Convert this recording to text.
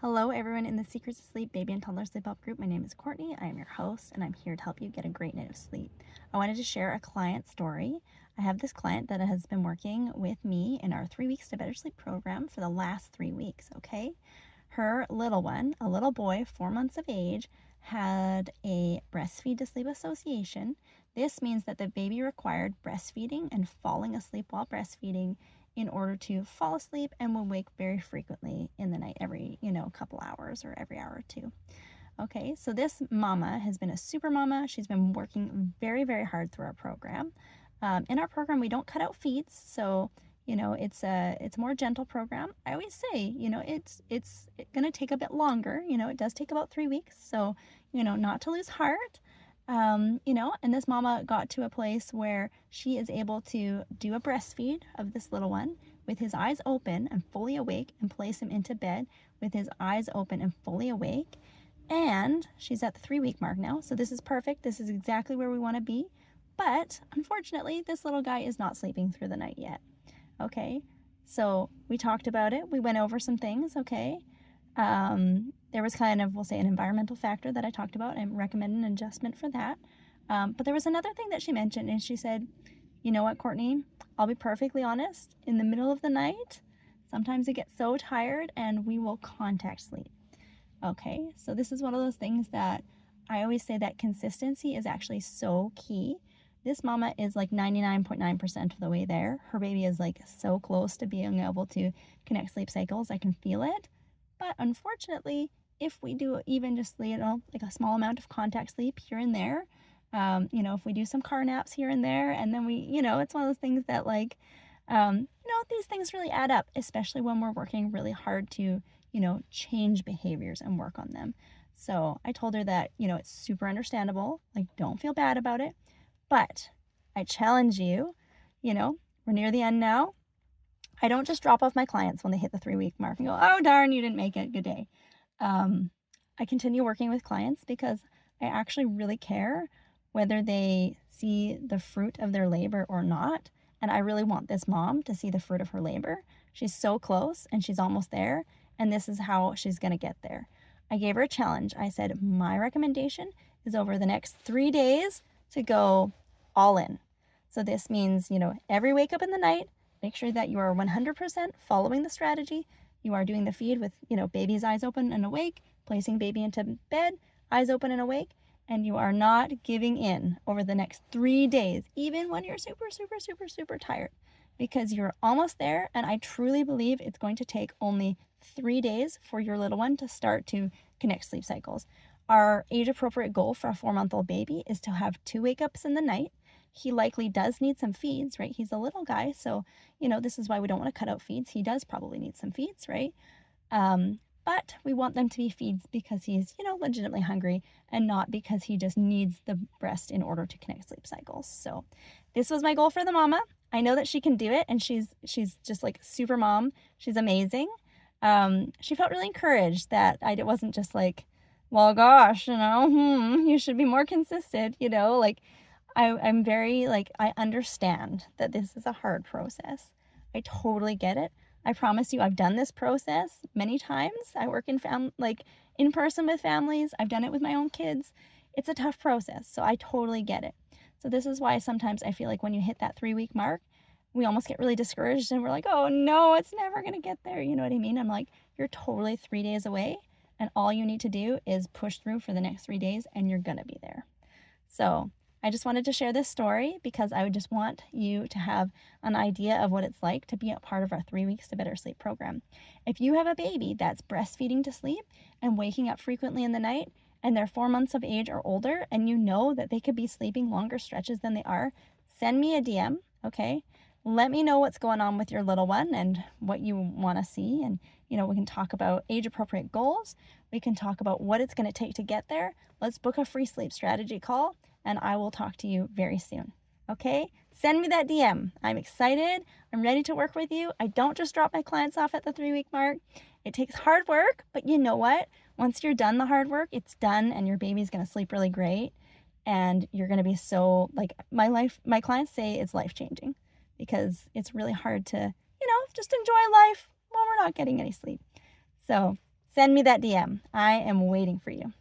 Hello, everyone in the Secrets of Sleep Baby and Toddler Sleep Help Group. My name is Courtney. I am your host, and I'm here to help you get a great night of sleep. I wanted to share a client story. I have this client that has been working with me in our 3 Weeks to Better Sleep program for the last 3 weeks, okay? Her little one, a little boy, 4 months of age, had a breastfeed to sleep association. This means that the baby required breastfeeding and falling asleep while breastfeeding in order to fall asleep and will wake very frequently in the night every, couple hours or every hour or two. Okay, so this mama has been a super mama. She's been working very, very hard through our program. In our program, we don't cut out feeds, so it's a more gentle program. I always say, it's going to take a bit longer. It does take about 3 weeks, so not to lose heart. And this mama got to a place where she is able to do a breastfeed of this little one with his eyes open and fully awake and place him into bed with his eyes open and fully awake. And she's at the 3-week mark now, so this is perfect. This is exactly where we want to be. But unfortunately, this little guy is not sleeping through the night yet. Okay, so we talked about it. We went over some things, okay? There was kind of, we'll say, an environmental factor that I talked about and recommend an adjustment for that. But there was another thing that she mentioned, and she said, you know what, Courtney, I'll be perfectly honest, in the middle of the night, sometimes I get so tired and we will contact sleep. Okay, so this is one of those things that I always say that consistency is actually so key. This mama is like 99.9% of the way there. Her baby is like so close to being able to connect sleep cycles. I can feel it. But unfortunately, if we do even just, like a small amount of contact sleep here and there, if we do some car naps here and there, and then it's one of those things that these things really add up, especially when we're working really hard to, change behaviors and work on them. So I told her that, it's super understandable. Like, don't feel bad about it. But I challenge you, we're near the end now. I don't just drop off my clients when they hit the 3-week mark and go, oh, darn, you didn't make it. Good day. I continue working with clients because I actually really care whether they see the fruit of their labor or not. And I really want this mom to see the fruit of her labor. She's so close and she's almost there. And this is how she's going to get there. I gave her a challenge. I said, my recommendation is over the next 3 days to go all in. So this means, every wake up in the night, make sure that you are 100% following the strategy. You are doing the feed with, baby's eyes open and awake, placing baby into bed, eyes open and awake, and you are not giving in over the next 3 days, even when you're super, super, super, super tired, because you're almost there. And I truly believe it's going to take only 3 days for your little one to start to connect sleep cycles. Our age-appropriate goal for a 4-month-old baby is to have 2 wake-ups in the night. He likely does need some feeds, right? He's a little guy, so, this is why we don't want to cut out feeds. He does probably need some feeds, right? But we want them to be feeds because he's, legitimately hungry and not because he just needs the breast in order to connect sleep cycles. So this was my goal for the mama. I know that she can do it, and she's just like super mom. She's amazing. She felt really encouraged that I wasn't just like, well, gosh, you should be more consistent, I'm very, I understand that this is a hard process. I totally get it. I promise you, I've done this process many times. I work in in person with families. I've done it with my own kids. It's a tough process, so I totally get it. So this is why sometimes I feel like when you hit that 3-week mark, we almost get really discouraged and we're like, oh no, it's never going to get there. You know what I mean? I'm like, you're totally 3 days away, and all you need to do is push through for the next 3 days and you're going to be there. So I just wanted to share this story because I would just want you to have an idea of what it's like to be a part of our 3 Weeks to Better Sleep program. If you have a baby that's breastfeeding to sleep and waking up frequently in the night, and they're 4 months of age or older, and you know that they could be sleeping longer stretches than they are, send me a DM, okay? Let me know what's going on with your little one and what you want to see. And, we can talk about age-appropriate goals. We can talk about what it's going to take to get there. Let's book a free sleep strategy call, and I will talk to you very soon. Okay? Send me that DM. I'm excited. I'm ready to work with you. I don't just drop my clients off at the 3-week mark. It takes hard work, but you know what? Once you're done the hard work, it's done, and your baby's going to sleep really great. And you're going to be so, my clients say it's life-changing because it's really hard to, just enjoy life when we're not getting any sleep. So send me that DM. I am waiting for you.